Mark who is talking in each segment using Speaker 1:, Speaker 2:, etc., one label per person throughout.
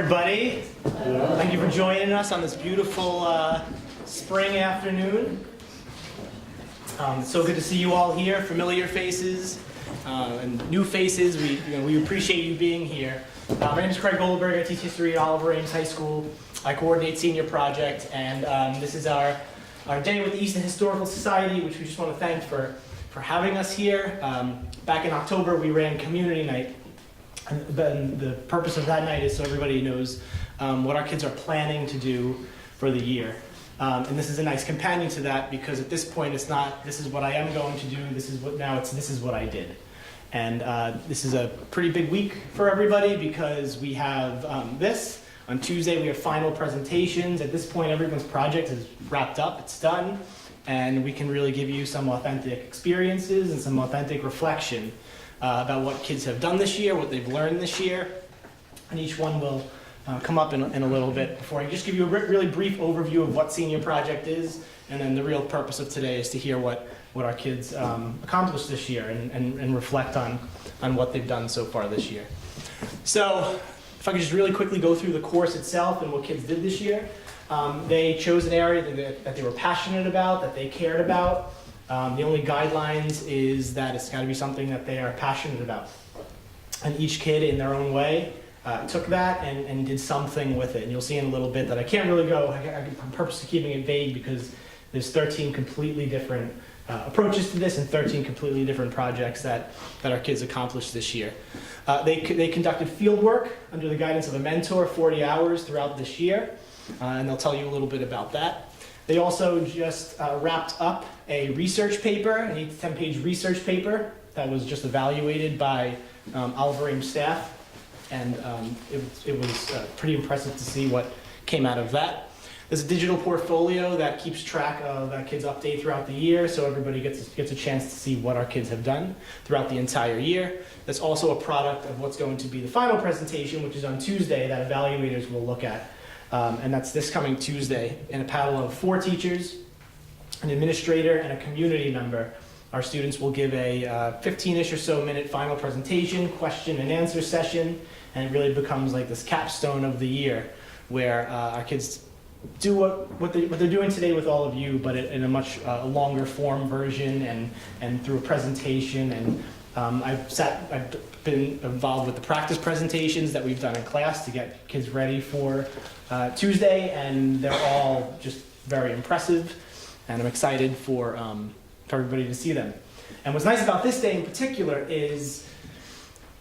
Speaker 1: everybody. Thank you for joining us on this beautiful spring afternoon. It's so good to see you all here, familiar faces and new faces. We appreciate you being here. My name is Craig Goldberg. I teach history at Oliver Ames High School. I coordinate senior project, and this is our day with the Easton Historical Society, which we just want to thank for having us here. Back in October, we ran community night. And the purpose of that night is so everybody knows what our kids are planning to do for the year. And this is a nice companion to that, because at this point it's not, this is what I am going to do, this is what I did. And this is a pretty big week for everybody, because we have this. On Tuesday we have final presentations. At this point everyone's project is wrapped up, it's done. And we can really give you some authentic experiences and some authentic reflection about what kids have done this year, what they've learned this year. And each one will come up in a little bit. Before I just give you a really brief overview of what senior project is, and then the real purpose of today is to hear what our kids accomplished this year and reflect on what they've done so far this year. So if I could just really quickly go through the course itself and what kids did this year. They chose an area that they were passionate about, that they cared about. The only guidelines is that it's got to be something that they are passionate about. And each kid in their own way took that and did something with it. And you'll see in a little bit that I can't really go, I'm purposely keeping it vague, because there's 13 completely different approaches to this and 13 completely different projects that our kids accomplished this year. They conducted field work under the guidance of a mentor, 40 hours throughout this year. And they'll tell you a little bit about that. They also just wrapped up a research paper, an 8 to 10-page research paper that was just evaluated by Oliver Ames staff. And it was pretty impressive to see what came out of that. There's a digital portfolio that keeps track of that kids' update throughout the year, so everybody gets a chance to see what our kids have done throughout the entire year. That's also a product of what's going to be the final presentation, which is on Tuesday, that evaluators will look at. And that's this coming Tuesday. In a panel of 4 teachers, an administrator, and a community member, our students will give a 15-ish or so minute final presentation, question and answer session, and it really becomes like this capstone of the year, where our kids do what they're doing today with all of you, but in a much longer form version and through a presentation. And I've been involved with the practice presentations that we've done in class to get kids ready for Tuesday, and they're all just very impressive, and I'm excited for everybody to see them. And what's nice about this day in particular is,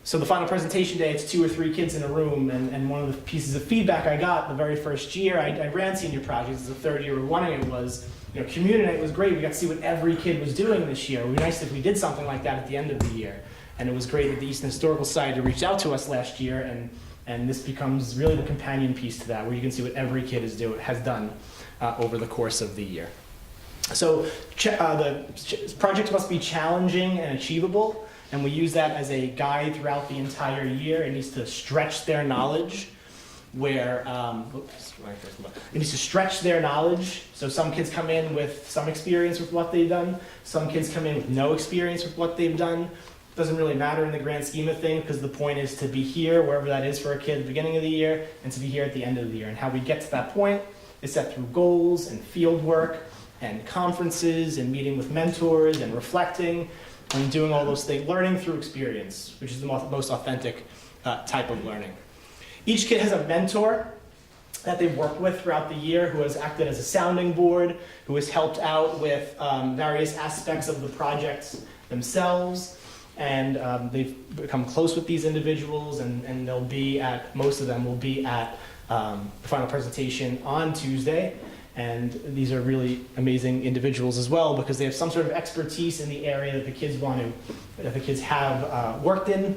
Speaker 1: so the final presentation day, it's 2 or 3 kids in a room, and one of the pieces of feedback I got the very first year I ran senior projects, the third year we were running it, was, community night was great. We got to see what every kid was doing this year. It would be nice if we did something like that at the end of the year. And it was great that the Easton Historical Society reached out to us last year, and this becomes really the companion piece to that, where you can see what every kid has done over the course of the year. So the project must be challenging and achievable. And we use that as a guide throughout the entire year. It needs to stretch their knowledge it needs to stretch their knowledge. So some kids come in with some experience with what they've done. Some kids come in with no experience with what they've done. Doesn't really matter in the grand scheme of things, because the point is to be here, wherever that is for a kid at the beginning of the year, and to be here at the end of the year. And how we get to that point is set through goals and field work and conferences and meeting with mentors and reflecting and doing all those things, learning through experience, which is the most authentic type of learning. Each kid has a mentor that they've worked with throughout the year, who has acted as a sounding board, who has helped out with various aspects of the projects themselves. And they've become close with these individuals, and they'll be most of them will be at the final presentation on Tuesday. And these are really amazing individuals as well, because they have some sort of expertise in the area that the kids have worked in,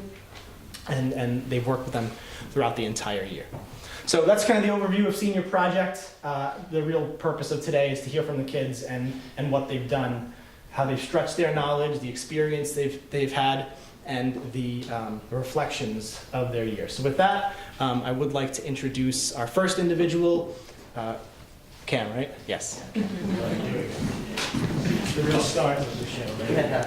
Speaker 1: and they've worked with them throughout the entire year. So that's kind of the overview of senior project. The real purpose of today is to hear from the kids and what they've done, how they've stretched their knowledge, the experience they've had, and the reflections of their year. So with that, I would like to introduce our first individual. Cam, right? Yes. The real stars of the show, right?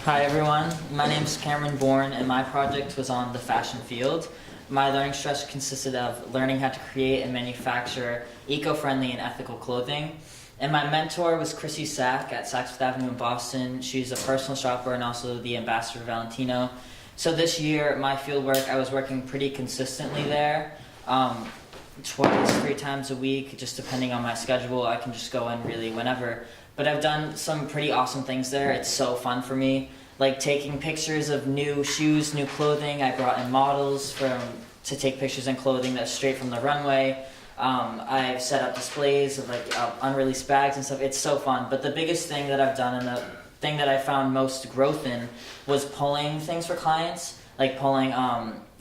Speaker 2: Hi everyone, my name is Cameron Bourne, and my project was on the fashion field. my learning stretch consisted of learning how to create and manufacture eco-friendly and ethical clothing. And my mentor was Chrissy Sack at Saks Fifth Avenue in Boston. She's a personal shopper and also the ambassador of Valentino. So this year, my fieldwork, I was working pretty consistently there, twice, 3 times a week, just depending on my schedule. I can just go in really whenever. But I've done some pretty awesome things there. It's so fun for me. Like taking pictures of new shoes, new clothing. I brought in models to take pictures in clothing that's straight from the runway. I've set up displays of like unreleased bags and stuff. It's so fun. But the biggest thing that I've done and the thing that I found most growth in was pulling things for clients. Like pulling,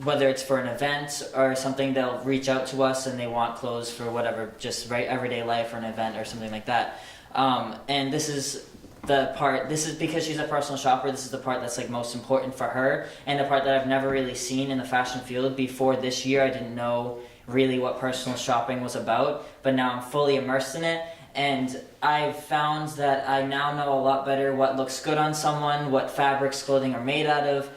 Speaker 2: whether it's for an event or something, they'll reach out to us and they want clothes for whatever, just everyday life or an event or something like that. And this is because she's a personal shopper, this is the part that's like most important for her, and the part that I've never really seen in the fashion field. Before this year, I didn't know really what personal shopping was about, but now I'm fully immersed in it. And I've found that I now know a lot better what looks good on someone, what fabrics clothing are made out of.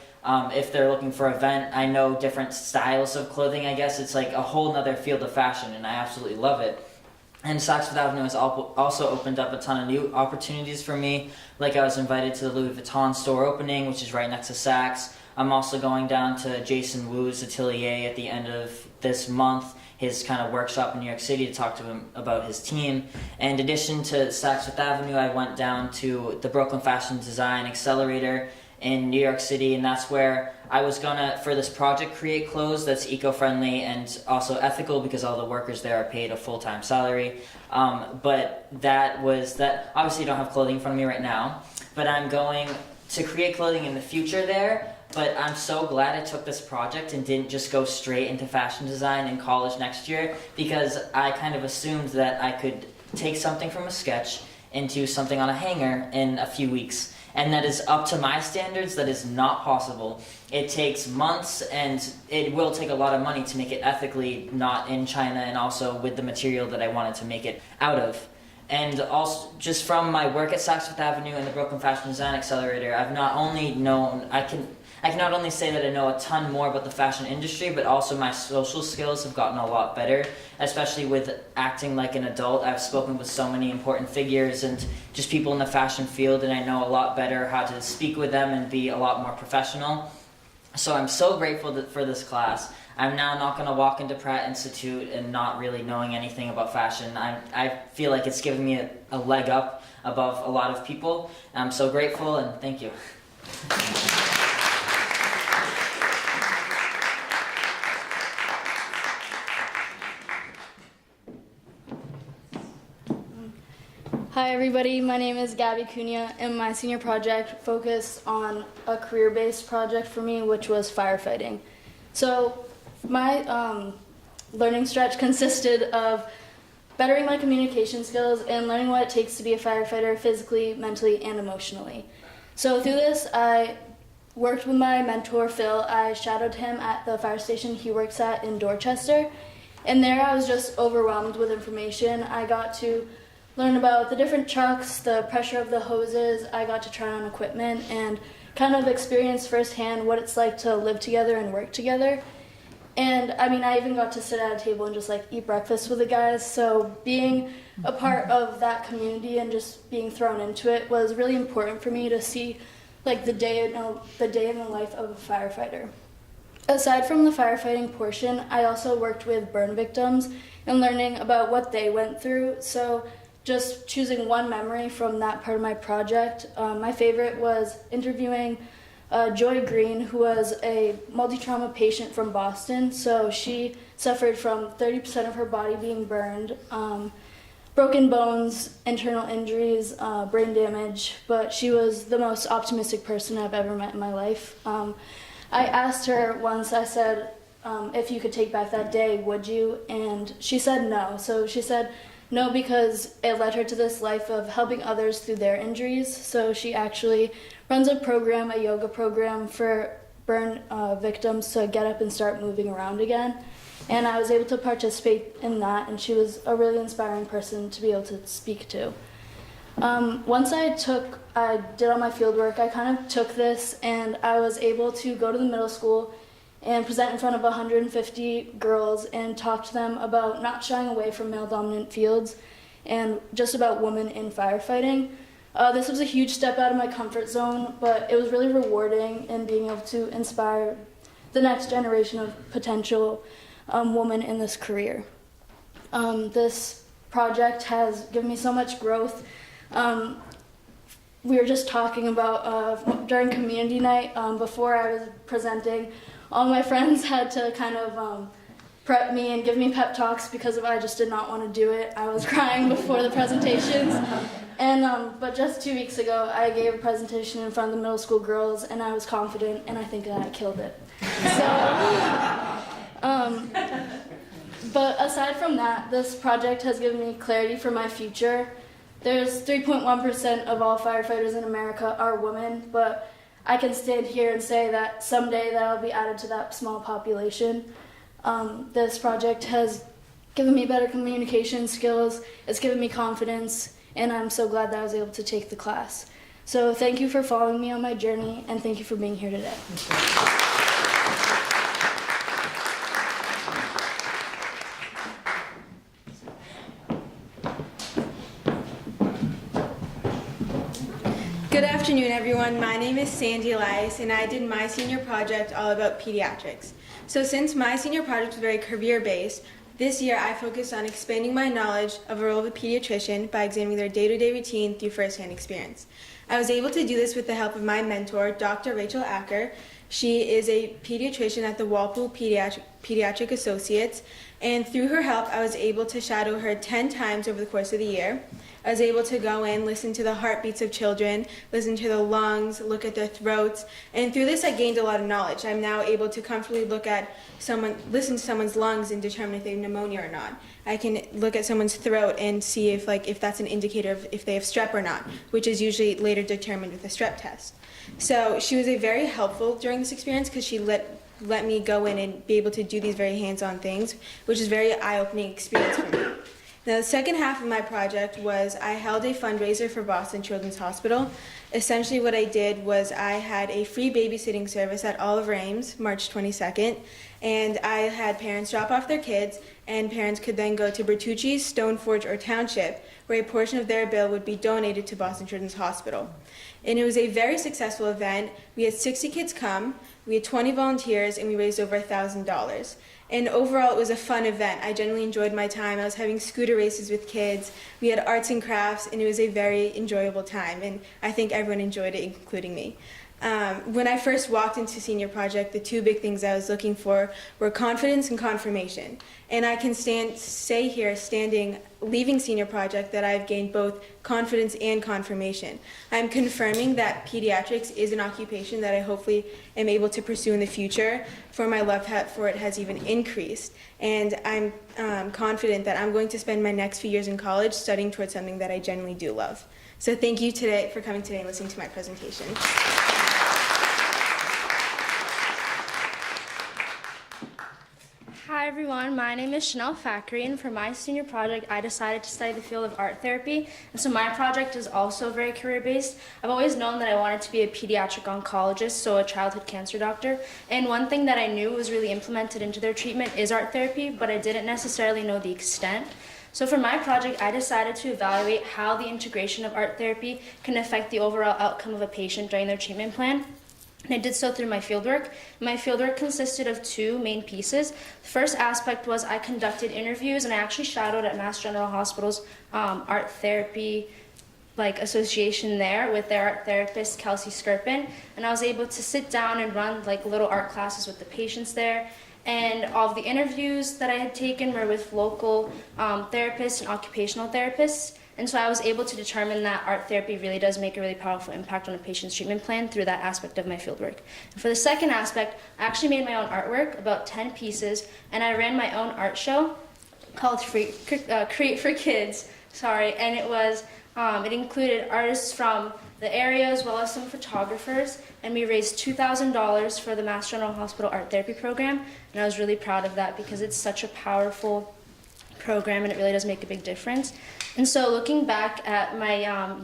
Speaker 2: If they're looking for an event, I know different styles of clothing, I guess. It's like a whole nother field of fashion, and I absolutely love it. And Saks Fifth Avenue has also opened up a ton of new opportunities for me. Like I was invited to the Louis Vuitton store opening, which is right next to Saks. I'm also going down to Jason Wu's atelier at the end of this month, his kind of workshop in New York City, to talk to him about his team. And in addition to Saks Fifth Avenue, I went down to the Brooklyn Fashion Design Accelerator in New York City, and that's where I was gonna, for this project, create clothes that's eco-friendly and also ethical, because all the workers there are paid a full-time salary. But that obviously I don't have clothing in front of me right now, but I'm going to create clothing in the future there. But I'm so glad I took this project and didn't just go straight into fashion design in college next year, because I kind of assumed that I could take something from a sketch into something on a hanger in a few weeks. And that is up to my standards. That is not possible. It takes months, and it will take a lot of money to make it ethically, not in China, and also with the material that I wanted to make it out of. And also, just from my work at Saks Fifth Avenue and the Brooklyn Fashion Design Accelerator, I've not only known, I can not only say that I know a ton more about the fashion industry, but also my social skills have gotten a lot better, especially with acting like an adult. I've spoken with so many important figures and just people in the fashion field, and I know a lot better how to speak with them and be a lot more professional. So I'm so grateful for this class. I'm now not going to walk into Pratt Institute and not really knowing anything about fashion. I feel like it's given me a leg up above a lot of people. I'm so grateful, and thank you.
Speaker 3: Hi everybody, my name is Gabby Cunha, and my senior project focused on a career-based project for me, which was firefighting. So my learning stretch consisted of bettering my communication skills and learning what it takes to be a firefighter physically, mentally, and emotionally. So through this, I worked with my mentor, Phil. I shadowed him at the fire station he works at in Dorchester, and there I was just overwhelmed with information. I got to learn about the different trucks, the pressure of the hoses. I got to try on equipment and kind of experience firsthand what it's like to live together and work together. And I mean, I even got to sit at a table and just like eat breakfast with the guys. So being a part of that community and just being thrown into it was really important for me to see like the day in the life of a firefighter. Aside from the firefighting portion, I also worked with burn victims and learning about what they went through. So just choosing one memory from that part of my project, my favorite was interviewing Joy Green, who was a multi-trauma patient from Boston. So she suffered from 30% of her body being burned, broken bones, internal injuries, brain damage, but she was the most optimistic person I've ever met in my life. I asked her once, I said, if you could take back that day, would you? And she said no. So she said no because it led her to this life of helping others through their injuries. So she actually runs a program, a yoga program for burn victims to get up and start moving around again. And I was able to participate in that, and she was a really inspiring person to be able to speak to. Once I did all my field work, I kind of took this and I was able to go to the middle school and present in front of 150 girls and talk to them about not shying away from male-dominant fields and just about women in firefighting. This was a huge step out of my comfort zone, but it was really rewarding in being able to inspire the next generation of potential women in this career. This project has given me so much growth. We were just talking about during community night, before I was presenting, all my friends had to kind of prep me and give me pep talks because I just did not want to do it. I was crying before the presentations. But just 2 weeks ago, I gave a presentation in front of the middle school girls, and I was confident, and I think that I killed it. But aside from that, this project has given me clarity for my future. There's 3.1% of all firefighters in America are women, but I can stand here and say that someday that'll be added to that small population. This project has given me better communication skills, it's given me confidence, and I'm so glad that I was able to take the class. So thank you for following me on my journey, and thank you for being here today.
Speaker 4: Good afternoon, everyone. My name is Sandy Elias, and I did my senior project all about pediatrics. So since my senior project was very career-based, this year I focused on expanding my knowledge of the role of a pediatrician by examining their day-to-day routine through first-hand experience. I was able to do this with the help of my mentor, Dr. Rachel Acker. She is a pediatrician at the Walpole Pediatric Associates, and through her help, I was able to shadow her 10 times over the course of the year. I was able to go in, listen to the heartbeats of children, listen to the lungs, look at their throats, and through this I gained a lot of knowledge. I'm now able to comfortably listen to someone's lungs and determine if they have pneumonia or not. I can look at someone's throat and see if that's an indicator of if they have strep or not, which is usually later determined with a strep test. So she was very helpful during this experience because she let me go in and be able to do these very hands-on things, which is a very eye-opening experience for me. Now, the second half of my project was I held a fundraiser for Boston Children's Hospital. Essentially what I did was I had a free babysitting service at Oliver Ames, March 22nd, and I had parents drop off their kids, and parents could then go to Bertucci's, Stoneforge, or Township, where a portion of their bill would be donated to Boston Children's Hospital. And it was a very successful event. We had 60 kids come, we had 20 volunteers, and we raised over $1,000. And overall, it was a fun event. I generally enjoyed my time. I was having scooter races with kids. We had arts and crafts, and it was a very enjoyable time. And I think everyone enjoyed it, including me. When I first walked into senior project, the two big things I was looking for were confidence and confirmation. And I can say here, leaving senior project, that I've gained both confidence and confirmation. I'm confirming that pediatrics is an occupation that I hopefully am able to pursue in the future, for my love for it has even increased. And I'm confident that I'm going to spend my next few years in college studying towards something that I genuinely do love. So thank you for coming today and listening to my presentation.
Speaker 5: Hi everyone, my name is Chanel Fackery, and for my senior project I decided to study the field of art therapy, and so my project is also very career-based. I've always known that I wanted to be a pediatric oncologist, so a childhood cancer doctor, and one thing that I knew was really implemented into their treatment is art therapy, but I didn't necessarily know the extent. So for my project, I decided to evaluate how the integration of art therapy can affect the overall outcome of a patient during their treatment plan. And I did so through my fieldwork. My fieldwork consisted of two main pieces. The first aspect was I conducted interviews, and I actually shadowed at Mass General Hospital's art therapy association there with their art therapist, Kelsey Skirpin. And I was able to sit down and run little art classes with the patients there. And all of the interviews that I had taken were with local therapists and occupational therapists. And so I was able to determine that art therapy really does make a really powerful impact on a patient's treatment plan through that aspect of my fieldwork. And for the second aspect, I actually made my own artwork, about 10 pieces, and I ran my own art show called Create for Kids, and it included artists from the area as well as some photographers, and we raised $2,000 for the Mass General Hospital Art Therapy Program, and I was really proud of that because it's such a powerful program, and it really does make a big difference. And so looking back at my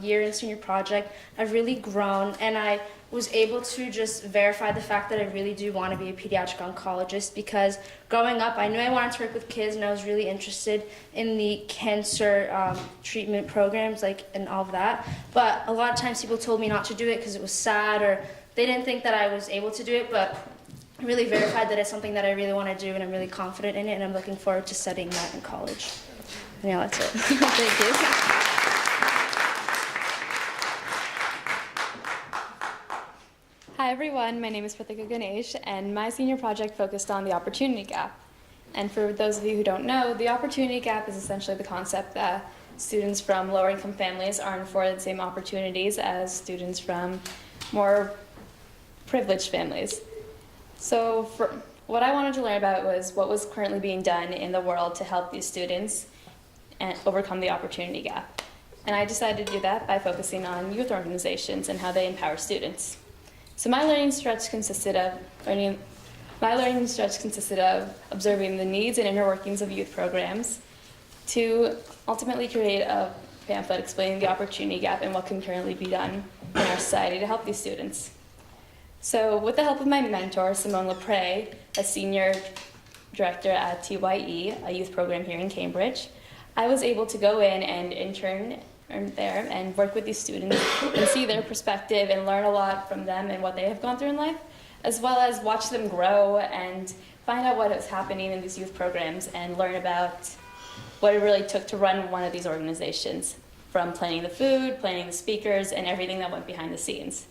Speaker 5: year in senior project, I've really grown, and I was able to just verify the fact that I really do want to be a pediatric oncologist, because growing up I knew I wanted to work with kids, and I was really interested in the cancer treatment programs, like, and all of that. But a lot of times people told me not to do it because it was sad, or they didn't think that I was able to do it. But I really verified that it's something that I really want to do, and I'm really confident in it, and I'm looking forward to studying that in college. And yeah, that's it. Thank you.
Speaker 6: Hi everyone, my name is Pratika Ganesh, and my senior project focused on the opportunity gap. And for those of you who don't know, the opportunity gap is essentially the concept that students from lower income families aren't afforded the same opportunities as students from more privileged families. So what I wanted to learn about was what was currently being done in the world to help these students and overcome the opportunity gap. And I decided to do that by focusing on youth organizations and how they empower students. So my learning stretch consisted of observing the needs and inner workings of youth programs to ultimately create a pamphlet explaining the opportunity gap and what can currently be done in our society to help these students. So with the help of my mentor, Simone Lepre, a senior director at TYE, a youth program here in Cambridge, I was able to go in and intern there and work with these students and see their perspective and learn a lot from them and what they have gone through in life, as well as watch them grow and find out what is happening in these youth programs and learn about what it really took to run one of these organizations, from planning the food, planning the speakers, and everything that went behind the scenes.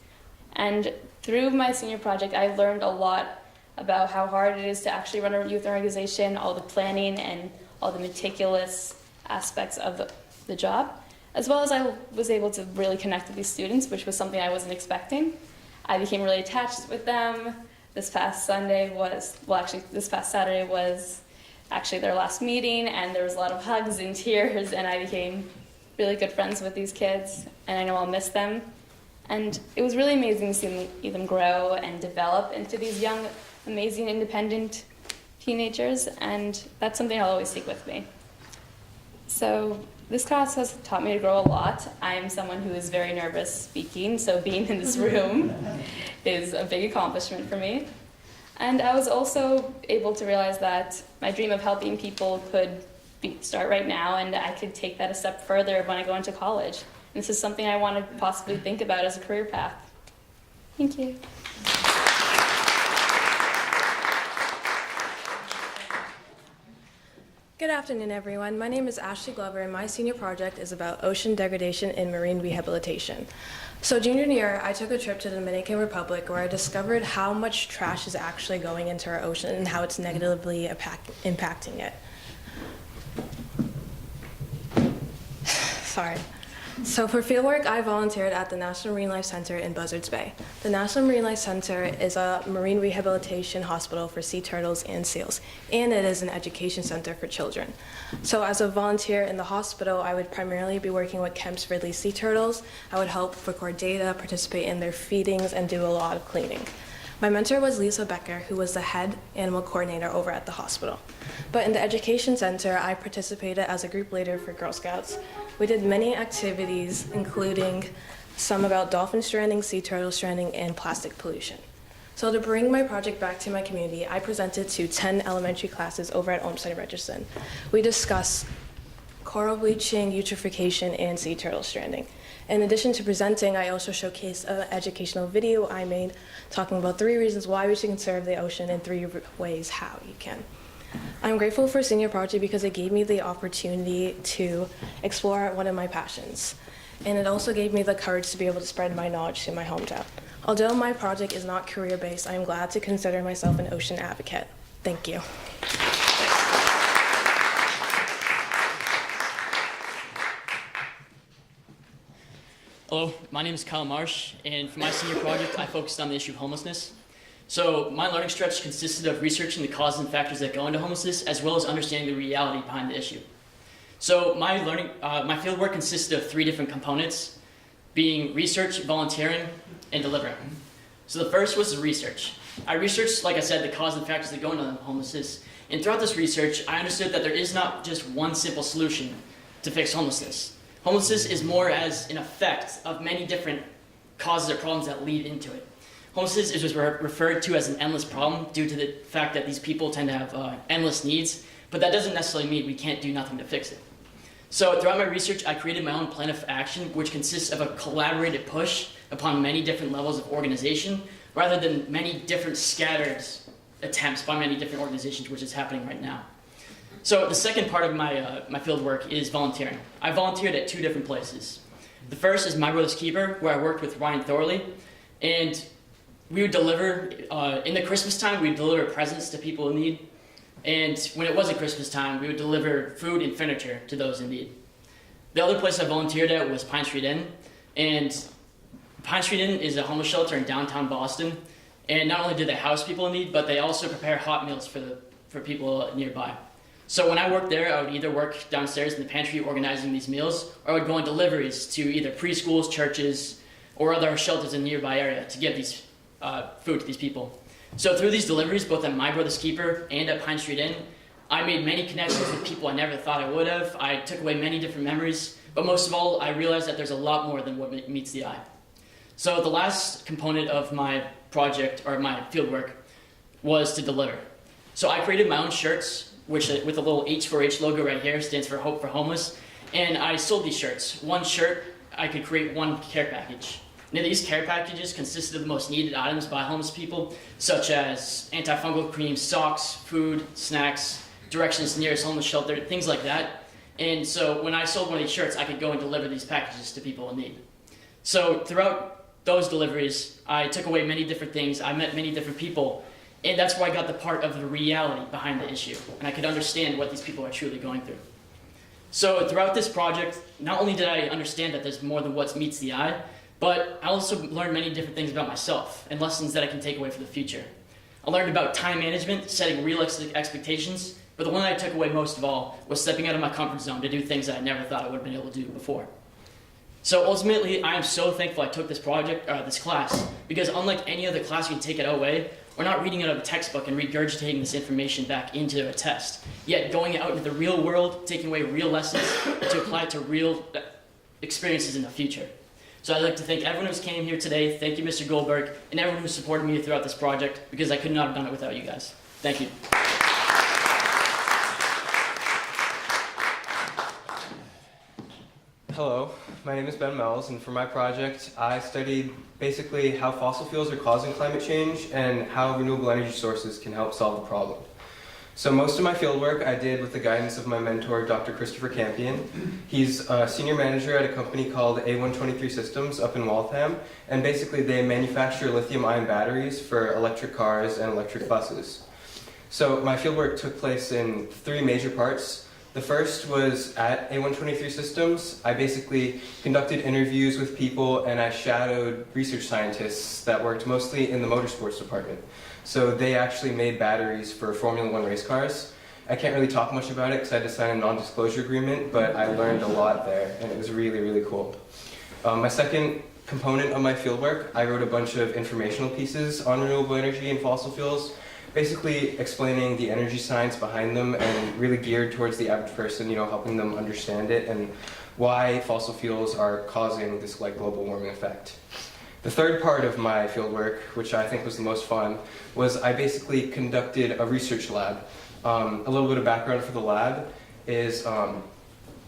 Speaker 6: And through my senior project, I learned a lot about how hard it is to actually run a youth organization, all the planning and all the meticulous aspects of the job, as well as I was able to really connect with these students, which was something I wasn't expecting. I became really attached with them. This past Saturday was actually their last meeting, and there was a lot of hugs and tears, and I became really good friends with these kids, and I know I'll miss them. And it was really amazing to see them grow and develop into these young, amazing, independent teenagers, and that's something I'll always take with me. So this class has taught me to grow a lot. I'm someone who is very nervous speaking, so being in this room is a big accomplishment for me. And I was also able to realize that my dream of helping people could start right now, and I could take that a step further when I go into college. And this is something I want to possibly think about as a career path. Thank you.
Speaker 7: Good afternoon, everyone. My name is Ashley Glover, and my senior project is about ocean degradation and marine rehabilitation. So junior year, I took a trip to the Dominican Republic where I discovered how much trash is actually going into our ocean and how it's negatively impacting it. Sorry. So for fieldwork, I volunteered at the National Marine Life Center in Buzzards Bay. The National Marine Life Center is a marine rehabilitation hospital for sea turtles and seals, and it is an education center for children. So as a volunteer in the hospital, I would primarily be working with Kemp's Ridley sea turtles. I would help record data, participate in their feedings, and do a lot of cleaning. My mentor was Lisa Becker, who was the head animal coordinator over at the hospital. But in the education center, I participated as a group leader for Girl Scouts. We did many activities, including some about dolphin stranding, sea turtle stranding, and plastic pollution. So to bring my project back to my community, I presented to 10 elementary classes over at Olmsted and Richardson. We discussed coral bleaching, eutrophication, and sea turtle stranding. In addition to presenting, I also showcased an educational video I made talking about 3 reasons why we should conserve the ocean and 3 ways how you can. I'm grateful for Senior Project because it gave me the opportunity to explore one of my passions. And it also gave me the courage to be able to spread my knowledge to my hometown. Although my project is not career-based, I am glad to consider myself an ocean advocate. Thank you.
Speaker 8: Hello, my name is Kyle Marsh, and for my senior project, I focused on the issue of homelessness. So my learning stretch consisted of researching the causes and factors that go into homelessness, as well as understanding the reality behind the issue. So my fieldwork consisted of 3 different components, being research, volunteering, and delivering. So the first was the research. I researched, like I said, the causes and factors that go into homelessness, And throughout this research, I understood that there is not just one simple solution to fix homelessness. Homelessness is more as an effect of many different causes or problems that lead into it. Homelessness is referred to as an endless problem due to the fact that these people tend to have endless needs, but that doesn't necessarily mean we can't do nothing to fix it. So throughout my research, I created my own plan of action, which consists of a collaborated push upon many different levels of organization, rather than many different scattered attempts by many different organizations, which is happening right now. So the second part of my field work is volunteering. I volunteered at 2 different places. The first is My Brother's Keeper, where I worked with Ryan Thorley, and we would deliver, in the Christmas time, we would deliver presents to people in need. And when it wasn't Christmas time, we would deliver food and furniture to those in need. The other place I volunteered at was Pine Street Inn. And Pine Street Inn is a homeless shelter in downtown Boston. And not only do they house people in need, but they also prepare hot meals for people nearby. So when I worked there, I would either work downstairs in the pantry organizing these meals, or I would go on deliveries to either preschools, churches, or other shelters in the nearby area to give these food to these people. So through these deliveries, both at My Brother's Keeper and at Pine Street Inn, I made many connections with people I never thought I would have. I took away many different memories, but most of all, I realized that there's a lot more than what meets the eye. So the last component of my project, or my fieldwork, was to deliver. So I created my own shirts, which with a little H4H logo right here stands for Hope for Homeless, and I sold these shirts. One shirt, I could create 1 care package. Now, these care packages consisted of the most needed items by homeless people, such as antifungal cream, socks, food, snacks, directions to the nearest homeless shelter, things like that. And so when I sold one of these shirts, I could go and deliver these packages to people in need. So throughout those deliveries, I took away many different things, I met many different people, and that's where I got the part of the reality behind the issue, and I could understand what these people are truly going through. So throughout this project, not only did I understand that there's more than what meets the eye, but I also learned many different things about myself and lessons that I can take away for the future. I learned about time management, setting realistic expectations, but the one I took away most of all was stepping out of my comfort zone to do things that I never thought I would have been able to do before. So ultimately, I am so thankful I took this this class, because unlike any other class you can take at OA, we're not reading out of a textbook and regurgitating this information back into a test. Yet going out into the real world, taking away real lessons to apply to real experiences in the future. So I'd like to thank everyone who came here today. Thank you, Mr. Goldberg, and everyone who supported me throughout this project, because I could not have done it without you guys. Thank you.
Speaker 9: Hello, my name is Ben Mells, and for my project, I studied basically how fossil fuels are causing climate change and how renewable energy sources can help solve the problem. So most of my fieldwork I did with the guidance of my mentor, Dr. Christopher Campion. He's a senior manager at a company called A123 Systems up in Waltham, and basically they manufacture lithium-ion batteries for electric cars and electric buses. So my fieldwork took place in 3 major parts. The first was at A123 Systems. I basically conducted interviews with people and I shadowed research scientists that worked mostly in the motorsports department. So they actually made batteries for Formula One race cars. I can't really talk much about it because I had to sign a non-disclosure agreement, but I learned a lot there and it was really, really cool. My second component of my fieldwork, I wrote a bunch of informational pieces on renewable energy and fossil fuels, basically explaining the energy science behind them and really geared towards the average person, helping them understand it and why fossil fuels are causing this global warming effect. The third part of my fieldwork, which I think was the most fun, was I basically conducted a research lab. A little bit of background for the lab is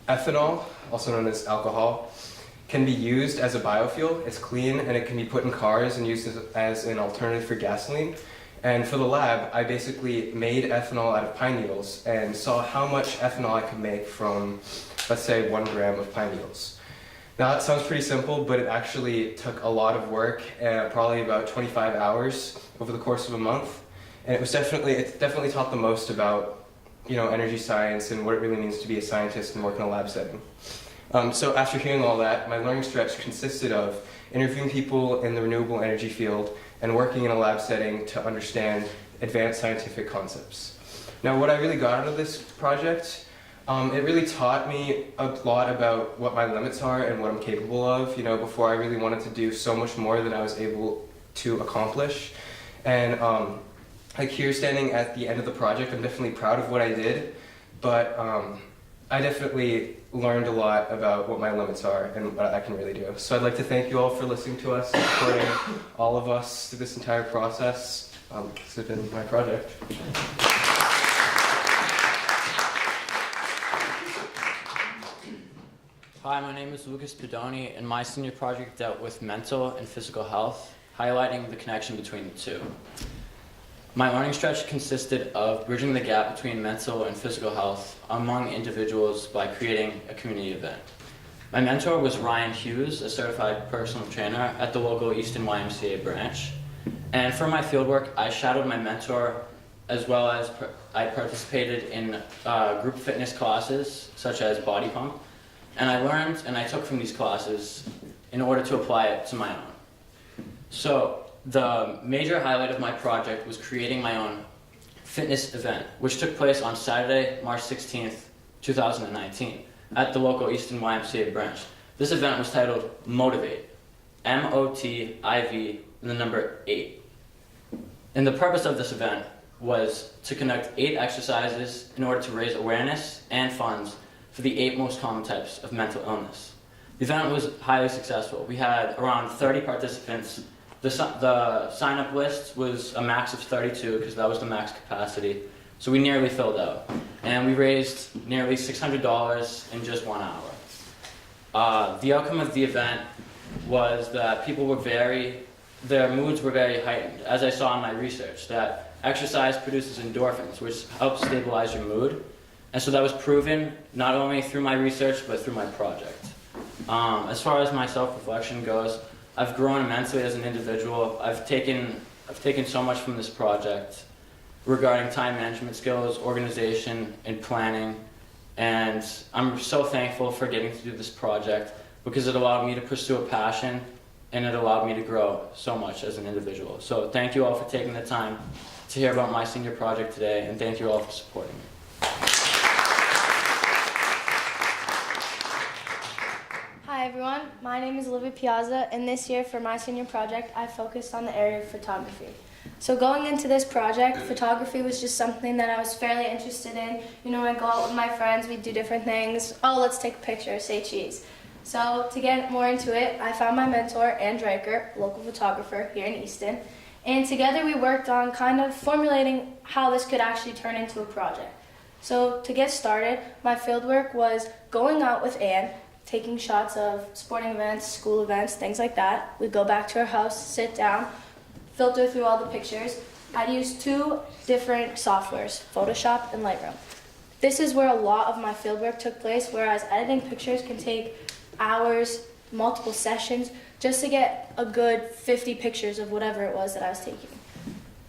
Speaker 9: ethanol, also known as alcohol, can be used as a biofuel. It's clean and it can be put in cars and used as an alternative for gasoline. And for the lab, I basically made ethanol out of pine needles and saw how much ethanol I could make from, let's say, 1 gram of pine needles. Now that sounds pretty simple, but it actually took a lot of work, probably about 25 hours over the course of a month. And it definitely taught the most about, energy science and what it really means to be a scientist and work in a lab setting. So after hearing all that, my learning stretch consisted of interviewing people in the renewable energy field and working in a lab setting to understand advanced scientific concepts. Now, what I really got out of this project, it really taught me a lot about what my limits are and what I'm capable of. Before I really wanted to do so much more than I was able to accomplish. And like here standing at the end of the project, I'm definitely proud of what I did, but I definitely learned a lot about what my limits are and what I can really do. So I'd like to thank you all for listening to us and supporting all of us through this entire process. This has been my project.
Speaker 10: Hi, my name is Lucas Pedoni, and my senior project dealt with mental and physical health, highlighting the connection between the two. My learning stretch consisted of bridging the gap between mental and physical health among individuals by creating a community event. My mentor was Ryan Hughes, a certified personal trainer at the local Easton YMCA branch. And for my fieldwork, I shadowed my mentor, as well as I participated in group fitness classes, such as body pump. And I learned and I took from these classes in order to apply it to my own. So the major highlight of my project was creating my own fitness event, which took place on Saturday, March 16th, 2019, at the local Easton YMCA branch. This event was titled Motivate, M-O-T-I-V, and the number 8. And the purpose of this event was to conduct 8 exercises in order to raise awareness and funds for the 8 most common types of mental illness. The event was highly successful. We had around 30 participants. The sign-up list was a max of 32 because that was the max capacity. So we nearly filled out. And we raised nearly $600 in just 1 hour. The outcome of the event was that their moods were very heightened, as I saw in my research, that exercise produces endorphins, which helps stabilize your mood. And so that was proven not only through my research, but through my project. As far as my self-reflection goes, I've grown immensely as an individual. I've taken so much from this project regarding time management skills, organization, and planning. And I'm so thankful for getting to do this project because it allowed me to pursue a passion and it allowed me to grow so much as an individual. So thank you all for taking the time to hear about my senior project today, and thank you all for supporting me.
Speaker 5: Hi everyone, my name is Olivia Piazza, and this year for my senior project I focused on the area of photography. So going into this project, photography was just something that I was fairly interested in. You know, I go out with my friends, we do different things. Oh, let's take a picture, say cheese. So to get more into it, I found my mentor, Ann Dreiker, local photographer here in Easton, and together we worked on kind of formulating how this could actually turn into a project. So to get started, my fieldwork was going out with Ann, taking shots of sporting events, school events, things like that. We'd go back to her house, sit down, filter through all the pictures. I'd use 2 different softwares, Photoshop and Lightroom. This is where a lot of my fieldwork took place, whereas editing pictures can take hours, multiple sessions, just to get a good 50 pictures of whatever it was that I was taking.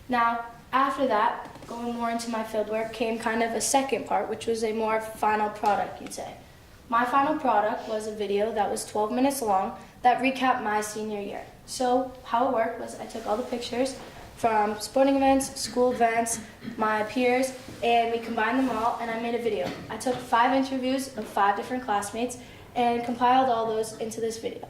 Speaker 5: Now, after that, going more into my fieldwork came kind of a second part, which was a more final product, you'd say. My final product was a video that was 12 minutes long that recapped my senior year. So how it worked was I took all the pictures from sporting events, school events, my peers, and we combined them all and I made a video. I took 5 interviews of 5 different classmates and compiled all those into this video.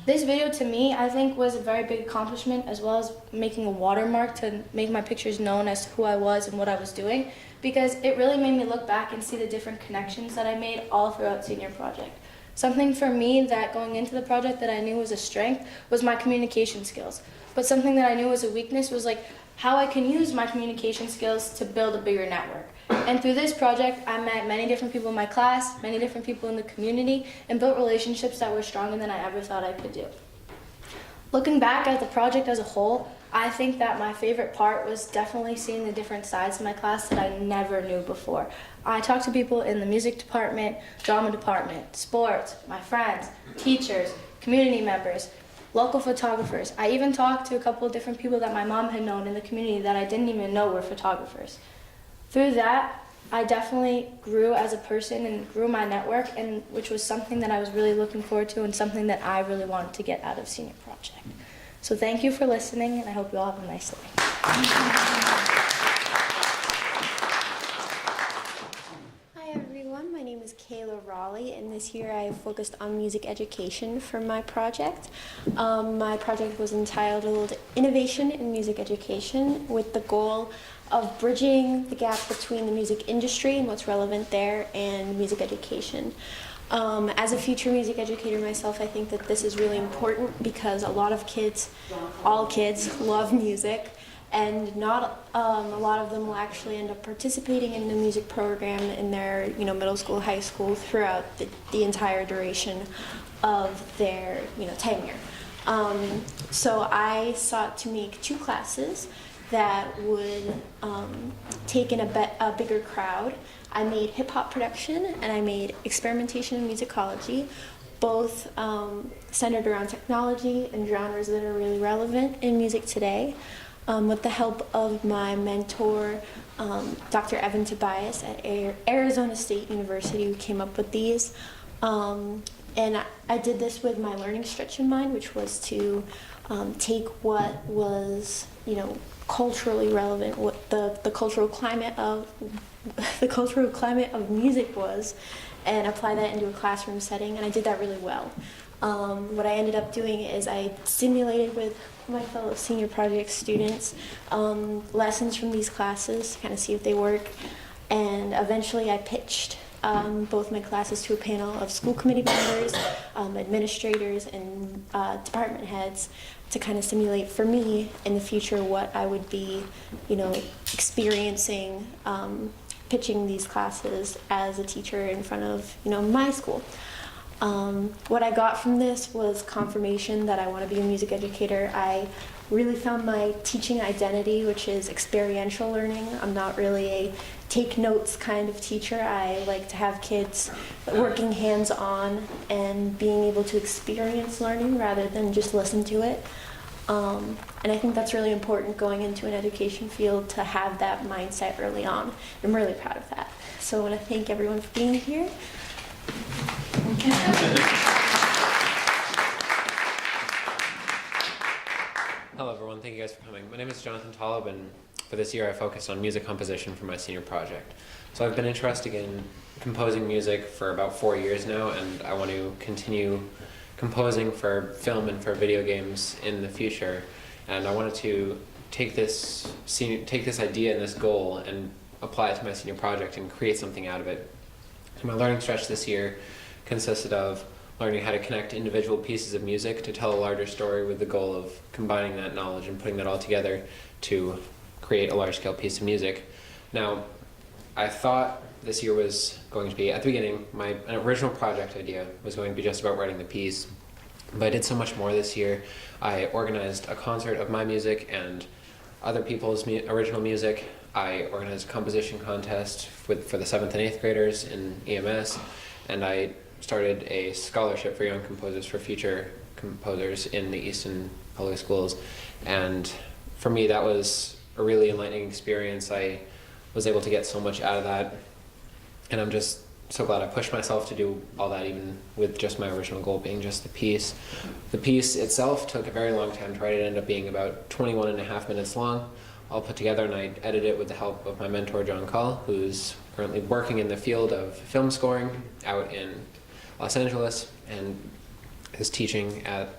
Speaker 5: This video to me, I think, was a very big accomplishment, as well as making a watermark to make my pictures known as who I was and what I was doing, because it really made me look back and see the different connections that I made all throughout senior project. Something for me that going into the project that I knew was a strength was my communication skills. But something that I knew was a weakness was like how I can use my communication skills to build a bigger network. And through this project, I met many different people in my class, many different people in the community, and built relationships that were stronger than I ever thought I could do. Looking back at the project as a whole, I think that my favorite part was definitely seeing the different sides of my class that I never knew before. I talked to people in the music department, drama department, sports, my friends, teachers, community members, local photographers. I even talked to a couple of different people that my mom had known in the community that I didn't even know were photographers. Through that, I definitely grew as a person and grew my network, and which was something that I was really looking forward to and something that I really wanted to get out of senior project. So thank you for listening, and I hope you all have a nice day.
Speaker 11: Hi everyone, my name is Kayla Raleigh, and this this year I focused on music education for my project. My project was entitled Innovation in Music Education, with the goal of bridging the gap between the music industry and what's relevant there and music education. As a future music educator myself, I think that this is really important because a lot of kids, all kids, love music, and not a lot of them will actually end up participating in the music program in their middle school, high school, throughout the entire duration of their tenure. So I sought to make 2 classes that would take in a bigger crowd. I made hip hop production and I made experimentation and musicology, both centered around technology and genres that are really relevant in music today. With the help of my mentor, Dr. Evan Tobias at Arizona State University, who came up with these. And I did this with my learning stretch in mind, which was to take what was, culturally relevant, what the cultural climate of music was, and apply that into a classroom setting. And I did that really well. What I ended up doing is I simulated with my fellow senior project students lessons from these classes, kind of see if they work. And eventually I pitched both my classes to a panel of school committee members, administrators, and department heads to kind of simulate for me in the future what I would be, experiencing pitching these classes as a teacher in front of, my school. What I got from this was confirmation that I want to be a music educator. I really found my teaching identity, which is experiential learning. I'm not really a take notes kind of teacher. I like to have kids working hands-on and being able to experience learning rather than just listen to it. And I think that's really important going into an education field, to have that mindset early on. I'm really proud of that. So I want to thank everyone for being here.
Speaker 12: Hello everyone, thank you guys for coming. My name is Jonathan Tolub, and for this year I focused on music composition for my senior project. So I've been interested in composing music for about 4 years now, and I want to continue composing for film and for video games in the future. And I wanted to take this idea and this goal and apply it to my senior project and create something out of it. So my learning stretch this year consisted of learning how to connect individual pieces of music to tell a larger story, with the goal of combining that knowledge and putting that all together to create a large-scale piece of music. Now, I thought this year was going to be, at the beginning, my original project idea was going to be just about writing the piece, but I did so much more this year. I organized a concert of my music and other people's original music. I organized a composition contest for the 7th and 8th graders in EMS, and I started a scholarship for young composers, for future composers in the Easton public schools. And for me, that was a really enlightening experience. I was able to get so much out of that, and I'm just so glad I pushed myself to do all that, even with just my original goal being just the piece. The piece itself took a very long time to write. It ended up being about 21.5 minutes long, all put together, and I edited it with the help of my mentor, John Call, who's currently working in the field of film scoring out in Los Angeles, and is teaching at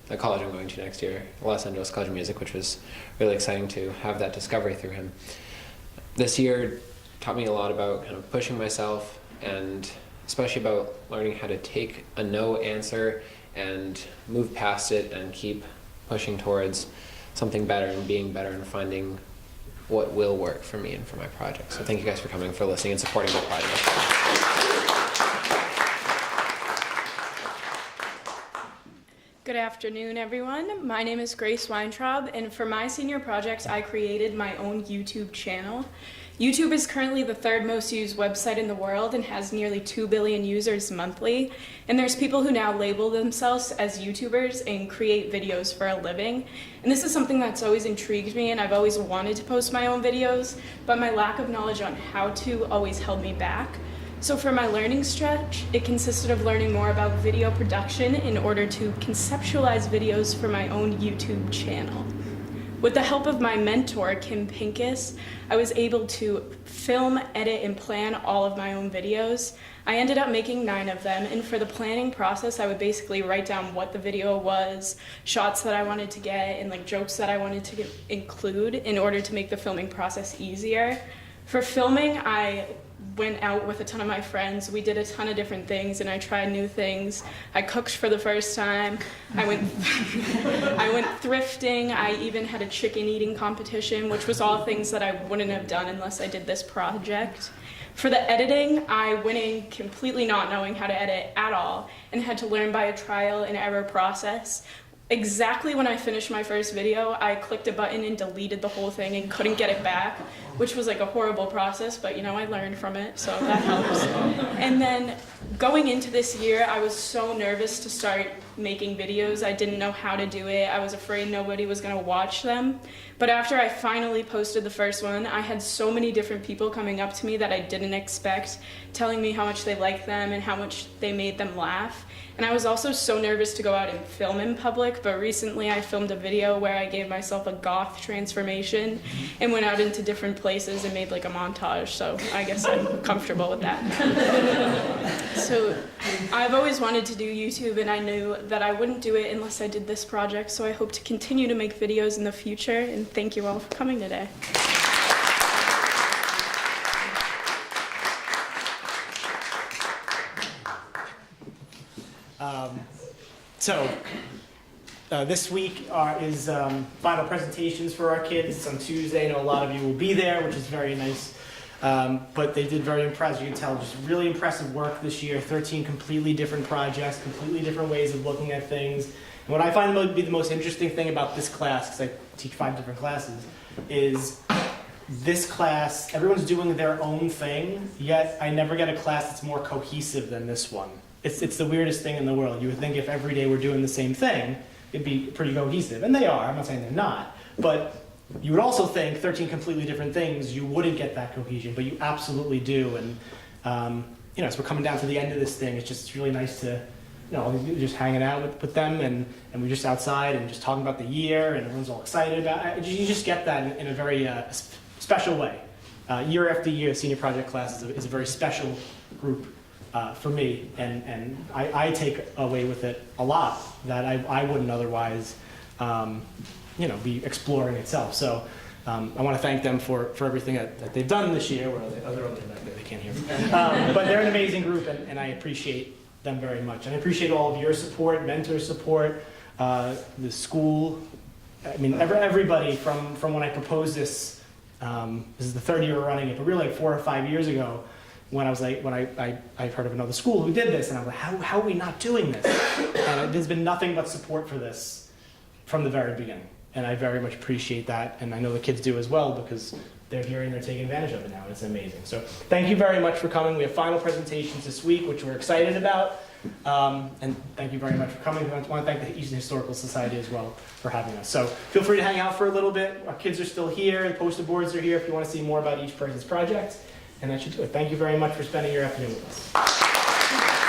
Speaker 12: the college I'm going to next year, Los Angeles College of Music, which was really exciting to have that discovery through him. This year taught me a lot about kind of pushing myself, and especially about learning how to take a no answer and move past it and keep pushing towards something better and being better and finding what will work for me and for my project. So thank you guys for coming, for listening, and supporting my project.
Speaker 13: Good afternoon, everyone. My name is Grace Weintraub, and for my senior project, I created my own YouTube channel. YouTube is currently the 3rd most used website in the world and has nearly 2 billion users monthly. And there's people who now label themselves as YouTubers and create videos for a living. And this is something that's always intrigued me, and I've always wanted to post my own videos, but my lack of knowledge on how to always held me back. So for my learning stretch, it consisted of learning more about video production in order to conceptualize videos for my own YouTube channel. With the help of my mentor, Kim Pincus, I was able to film, edit, and plan all of my own videos. I ended up making 9 of them, and for the planning process, I would basically write down what the video was, shots that I wanted to get, and like jokes that I wanted to include in order to make the filming process easier. For filming, I went out with a ton of my friends. We did a ton of different things, and I tried new things. I cooked for the first time. I went thrifting. I even had a chicken eating competition, which was all things that I wouldn't have done unless I did this project. For the editing, I went in completely not knowing how to edit at all and had to learn by a trial and error process. Exactly when I finished my first video, I clicked a button and deleted the whole thing and couldn't get it back, which was like a horrible process, but you know, I learned from it, so that helps. And then going into this year, I was so nervous to start making videos. I didn't know how to do it. I was afraid nobody was gonna watch them. But after I finally posted the first one, I had so many different people coming up to me that I didn't expect, telling me how much they liked them and how much they made them laugh. And I was also so nervous to go out and film in public, but recently I filmed a video where I gave myself a goth transformation and went out into different places and made like a montage, so I guess I'm comfortable with that. So I've always wanted to do YouTube, and I knew that I wouldn't do it unless I did this project, so I hope to continue to make videos in the future, and thank you all for coming today.
Speaker 1: This week is final presentations for our kids. It's on Tuesday. I know a lot of you will be there, which is very nice. But they did very impressive. You can tell just really impressive work this year. 13 completely different projects, completely different ways of looking at things. And what I find to be the most interesting thing about this class, because I teach 5 different classes, is this class, everyone's doing their own thing, yet I never get a class that's more cohesive than this one. It's the weirdest thing in the world. You would think if every day we're doing the same thing, it'd be pretty cohesive. And they are. I'm not saying they're not. But you would also think 13 completely different things, you wouldn't get that cohesion, but you absolutely do. And you know, as we're coming down to the end of this thing, it's really nice to, you know, just hanging out with them, and we're just outside and just talking about the year, and everyone's all excited about it. You just get that in a very special way. Year after year, senior project class is a very special group for me, and I take away with it a lot that I wouldn't otherwise you know, be exploring itself. So I want to thank them for everything that they've done this year. Where they can't hear me. But they're an amazing group, and I appreciate them very much. And I appreciate all of your support, mentor support, the school. I mean, everybody from when I proposed this. This is the 3rd year we're running it, but really like 4 or 5 years ago, when I was like, when I've heard of another school who did this, and I was like, how are we not doing this? And there's been nothing but support for this from the very beginning. And I very much appreciate that, and I know the kids do as well, because they're here and they're taking advantage of it now, and it's amazing. So thank you very much for coming. We have final presentations this week, which we're excited about. And thank you very much for coming. I want to thank the Easton Historical Society as well for having us. So feel free to hang out for a little bit. Our kids are still here. The poster boards are here if you want to see more about each person's project. And that should do it. Thank you very much for spending your afternoon with us.